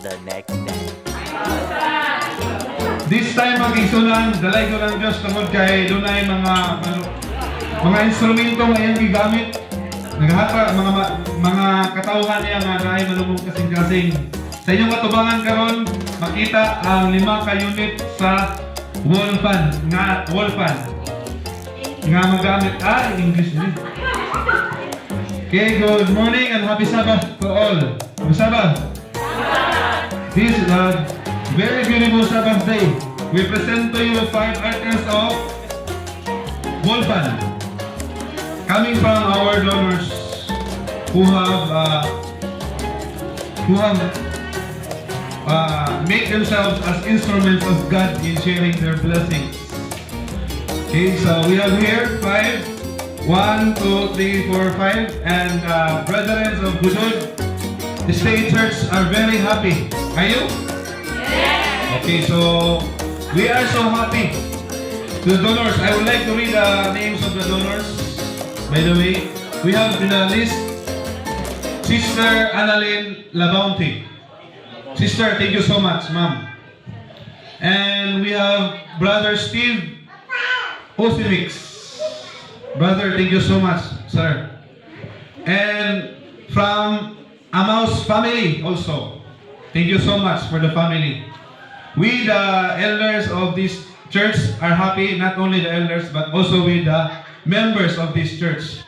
the next day. This time ang igsunan, dalay ko ng Diyos tungod kay dunay mga instrumento ngayong gigamit. Naghatra mga katawhan niya nga naay malubog kasing-kasing. Sa inyong katubangan karon makita ang 5 ka unit sa wall fan nga magamit English din. Okay, good morning and happy Sabbath to all. Happy Sabbath. This is a very beautiful Sabbath day. We present to you 5 items of wall fan coming from our donors who have made themselves as instruments of God in sharing their blessings. Okay, so we have here 5. 1, 2, 3, 4, 5, and brethren of Budod State Church are very happy. Are you? Yes. Okay, so we are so happy. To the donors, I would like to read the names of the donors. By the way, we have in the list Sister Annalyn Labounty. Sister, thank you so much, ma'am. And we have Brother Steve Osimix. Brother, thank you so much, sir. And from Amaus family also, thank you so much for the family. We, the elders of this church, are happy, not only the elders, but also with the members of this church.